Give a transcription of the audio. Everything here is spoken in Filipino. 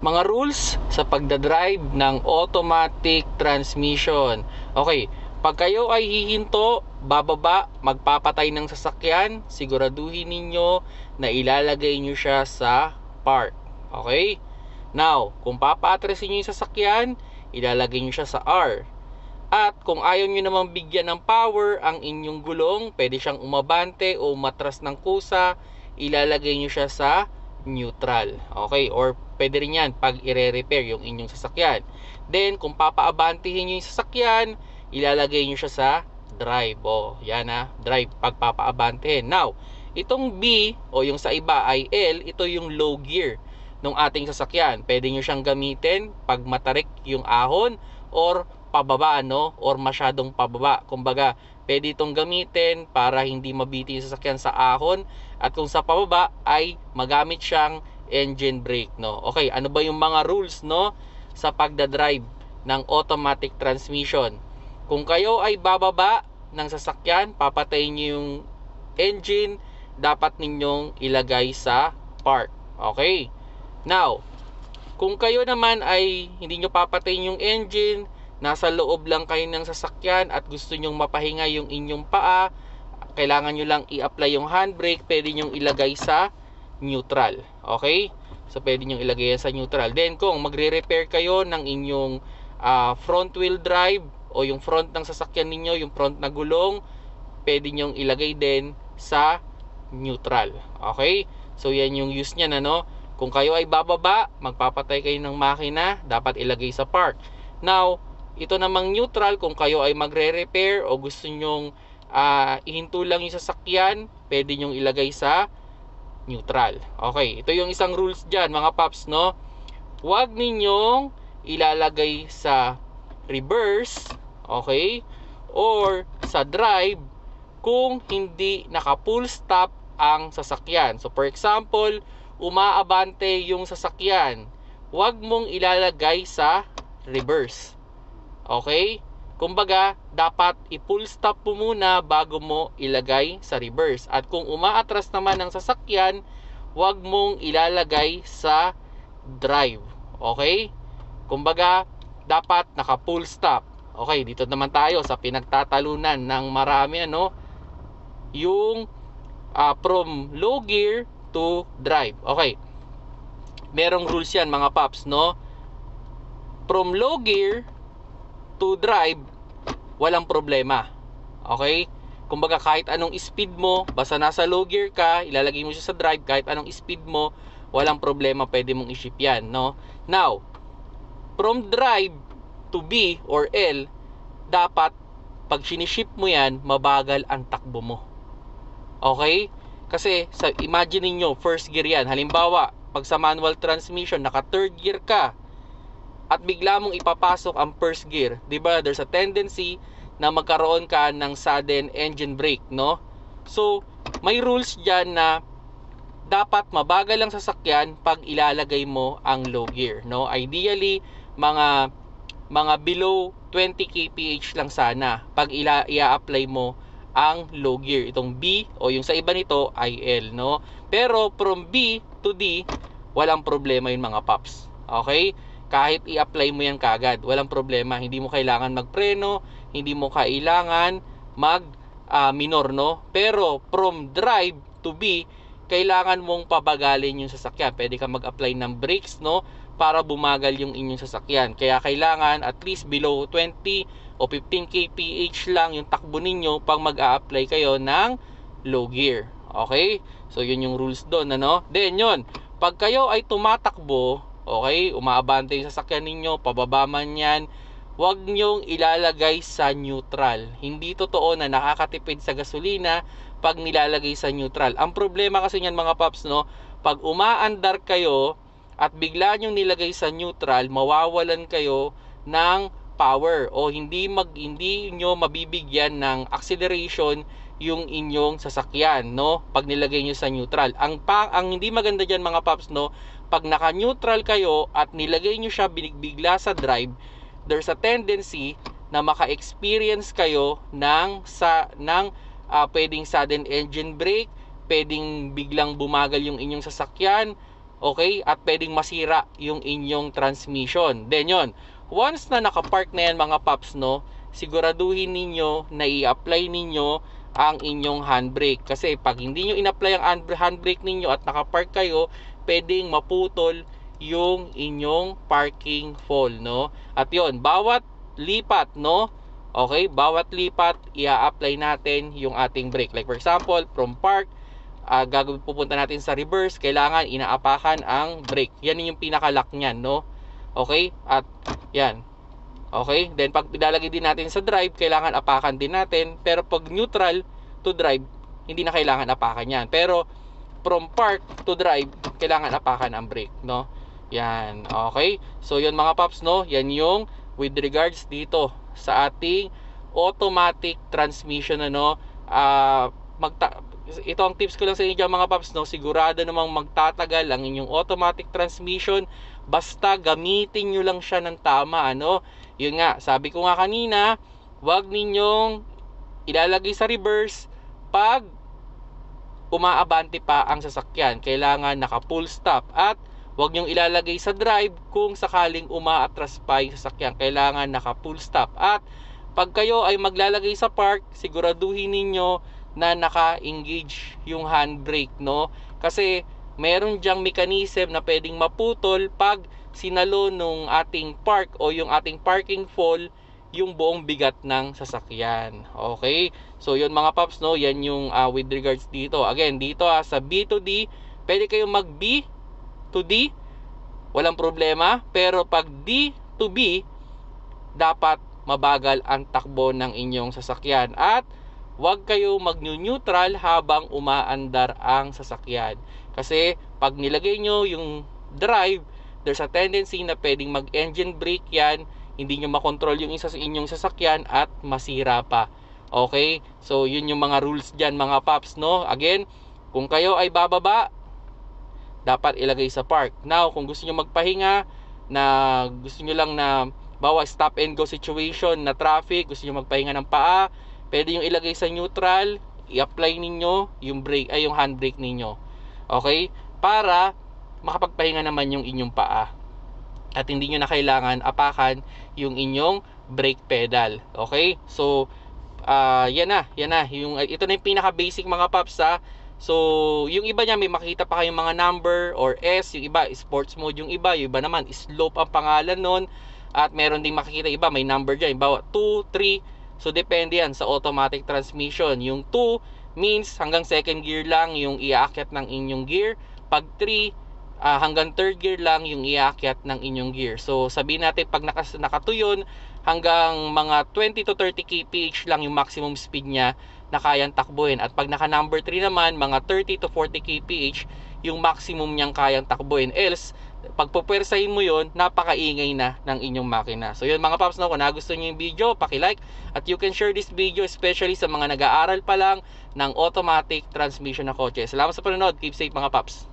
Mga rules sa pagdadrive ng automatic transmission. Okay, pag kayo ay hihinto, bababa, magpapatay ng sasakyan, siguraduhin ninyo na ilalagay nyo siya sa park. Okay? Now, kung papaatresin nyo yung sasakyan, ilalagay nyo siya sa R. At kung ayaw nyo namang bigyan ng power ang inyong gulong, pwede siyang umabante o matras ng kusa, ilalagay nyo siya sa neutral. Okay? Or pwede rin yan pag i-repair yung inyong sasakyan. Then, kung papaabantihin nyo yung sasakyan, ilalagay nyo siya sa drive. O, yan ha, drive pag papaabantihin. Now, itong B o yung sa iba ay L, ito yung low gear ng ating sasakyan. Pwede nyo siyang gamitin pag matarik yung ahon or pababa, no? Or masyadong pababa. Kumbaga, pwede itong gamitin para hindi mabiti yung sasakyan sa ahon. At kung sa pababa ay magamit siyang engine brake, no? Okay, ano ba yung mga rules, no, sa pagdadrive ng automatic transmission? Kung kayo ay bababa ng sasakyan, papatayin nyo yung engine, dapat ninyong ilagay sa park. Okay? Now, kung kayo naman ay hindi nyo papatayin yung engine, nasa loob lang kayo ng sasakyan at gusto nyong mapahinga yung inyong paa, kailangan nyo lang i-apply yung handbrake, pwede nyong ilagay sa neutral. Okay? So, pwede nyong ilagay yan sa neutral. Then, kung magre-repair kayo ng inyong front wheel drive o yung front ng sasakyan ninyo, yung front na gulong, pwede nyong ilagay din sa neutral. Okay? So, yan yung use niyan, ano? Kung kayo ay bababa, magpapatay kayo ng makina, dapat ilagay sa park. Now, ito namang neutral, kung kayo ay magre-repair o gusto nyong ihinto lang yung sasakyan, pwede nyong ilagay sa neutral. Okay, ito yung isang rules dyan, mga paps, no? Huwag ninyong ilalagay sa reverse, okay, or sa drive kung hindi naka full stop ang sasakyan. So, for example, umaabante yung sasakyan, huwag mong ilalagay sa reverse. Okay? Kumbaga, dapat i-full stop mo muna bago mo ilagay sa reverse. At kung umaatras naman ang sasakyan, huwag mong ilalagay sa drive. Okay? Kumbaga, dapat naka full stop. Okay, dito naman tayo sa pinagtatalunan ng marami, ano, yung from low gear to drive. Okay, merong rules yan, mga paps, no? From low gear to drive, walang problema. Okay? Kumbaga, kahit anong speed mo, basta nasa low gear ka, ilalagay mo siya sa drive, kahit anong speed mo, walang problema, pwede mong i-ship yan, no? Now, from drive to B or L, dapat pag siniship mo yan, mabagal ang takbo mo. Okay? Kasi, imagine niyo, first gear yan. Halimbawa, pag sa manual transmission, naka third gear ka, at bigla mong ipapasok ang first gear, 'di ba? There's a tendency na magkaroon ka ng sudden engine brake, no? So, may rules diyan na dapat mabagal ang sasakyan pag ilalagay mo ang low gear, no? Ideally, mga below 20 kph lang sana pag i-apply mo ang low gear, itong B o yung sa iba nito ay L, no? Pero from B to D, walang problema yung mga paps. Okay? Kahit i-apply mo yan kagad, walang problema. Hindi mo kailangan magpreno, hindi mo kailangan minor, no? Pero from drive to B, kailangan mong pabagalin yung sasakyan. Pwede ka mag-apply ng brakes, no, para bumagal yung inyong sasakyan. Kaya kailangan at least below 20 o 15 kph lang yung takbo ninyo pag mag-a-apply kayo ng low gear. Okay? So, yun yung rules doon, ano? Then, yun. Pag kayo ay tumatakbo, okay, umaabante yung sasakyan ninyo, pababa man yan, huwag nyong ilalagay sa neutral. Hindi totoo na nakakatipid sa gasolina pag nilalagay sa neutral. Ang problema kasi niyan, mga paps, no, pag umaandar kayo at bigla nyong nilagay sa neutral, mawawalan kayo ng power o hindi nyo mabibigyan ng acceleration yung inyong sasakyan, no, pag nilagay nyo sa neutral. Ang hindi maganda diyan, mga paps, no, pag naka-neutral kayo at nilagay nyo siya bigla sa drive, there's a tendency na maka-experience kayo ng pwedeng sudden engine brake, pwedeng biglang bumagal yung inyong sasakyan, Okay? At pwedeng masira yung inyong transmission. Then yon, once na nakapark na yan mga paps, no, siguraduhin ninyo na i-apply ninyo ang inyong handbrake. Kasi pag hindi nyo in-apply ang handbrake ninyo at nakapark kayo, pwedeng maputol yung inyong parking fall, no? At yon, bawat lipat, no, okay, bawat lipat i-apply natin yung ating brake. Like for example, from park, pupunta natin sa reverse, kailangan inaapakan ang brake. Yan yung pinaka-lock niyan, no? Okay? At yan. Okay? Then pag ilalagay din natin sa drive, kailangan apakan din natin. Pero pag neutral to drive, hindi na kailangan apakan yan. Pero from park to drive, kailangan apakan ang brake, no? Yan. Okay? So yun mga paps, no? Yan yung with regards dito sa ating automatic transmission, ano? Ito ang tips ko lang sa inyo dyan, mga paps, no? Sigurado namang magtatagal ang inyong automatic transmission, basta gamitin nyo lang siya ng tama, ano? Yun nga, sabi ko nga kanina, wag ninyong ilalagay sa reverse pag umaabante pa ang sasakyan. Kailangan naka full stop. At wag nyong ilalagay sa drive kung sakaling umaatras pa yung sasakyan. Kailangan naka full stop. At pag kayo ay maglalagay sa park, siguraduhin ninyo na naka-engage yung handbrake, no? Kasi meron diyang mechanism na pwedeng maputol pag sinalo nung ating park o yung ating parking fall yung buong bigat ng sasakyan. Okay? So yun mga paps, no? Yan yung with regards dito. Again, dito sa B to D, pwede kayong mag B to D, walang problema. Pero pag D to B, dapat mabagal ang takbo ng inyong sasakyan. At huwag kayo mag-neutral habang umaandar ang sasakyan. Kasi pag nilagay nyo yung drive, there's a tendency na pwedeng mag-engine brake yan, hindi nyo makontrol yung isa sa inyong sasakyan at masira pa. Okay? So yun yung mga rules dyan mga paps, no? Again, kung kayo ay bababa, dapat ilagay sa park. Now, kung gusto nyo magpahinga, na gusto nyo lang na bawa stop and go situation na traffic, gusto nyo magpahinga ng paa, pwede yung ilagay sa neutral, i-apply ninyo yung brake ay yung handbrake ninyo. Okay? Para makapagpahinga naman yung inyong paa. At hindi nyo na kailangan apakan yung inyong brake pedal. Okay? So yan na. Ito na yung pinaka basic mga paps, ha. So yung iba niya may makita pa kayong mga number or S, yung iba sports mode, yung iba naman slope ang pangalan nun. At meron ding makikita iba may number diyan, bawa 2, 3. So depende yan sa automatic transmission. Yung 2 means hanggang second gear lang yung iaakyat ng inyong gear. Pag 3, hanggang third gear lang yung iaakyat ng inyong gear. So sabihin natin pag nakatuyon, hanggang mga 20 to 30 kph lang yung maximum speed niya na kayang takbuhin. At pag naka number 3 naman, mga 30 to 40 kph yung maximum niyang kayang takbuhin. Else, pag pupwersahin mo yun, napakaingay na ng inyong makina. So yun mga paps, no, kung nagustuhan nyo yung video, paki-like at you can share this video especially sa mga nag-aaral pa lang ng automatic transmission na kotse. Salamat sa panonood. Keep safe mga paps.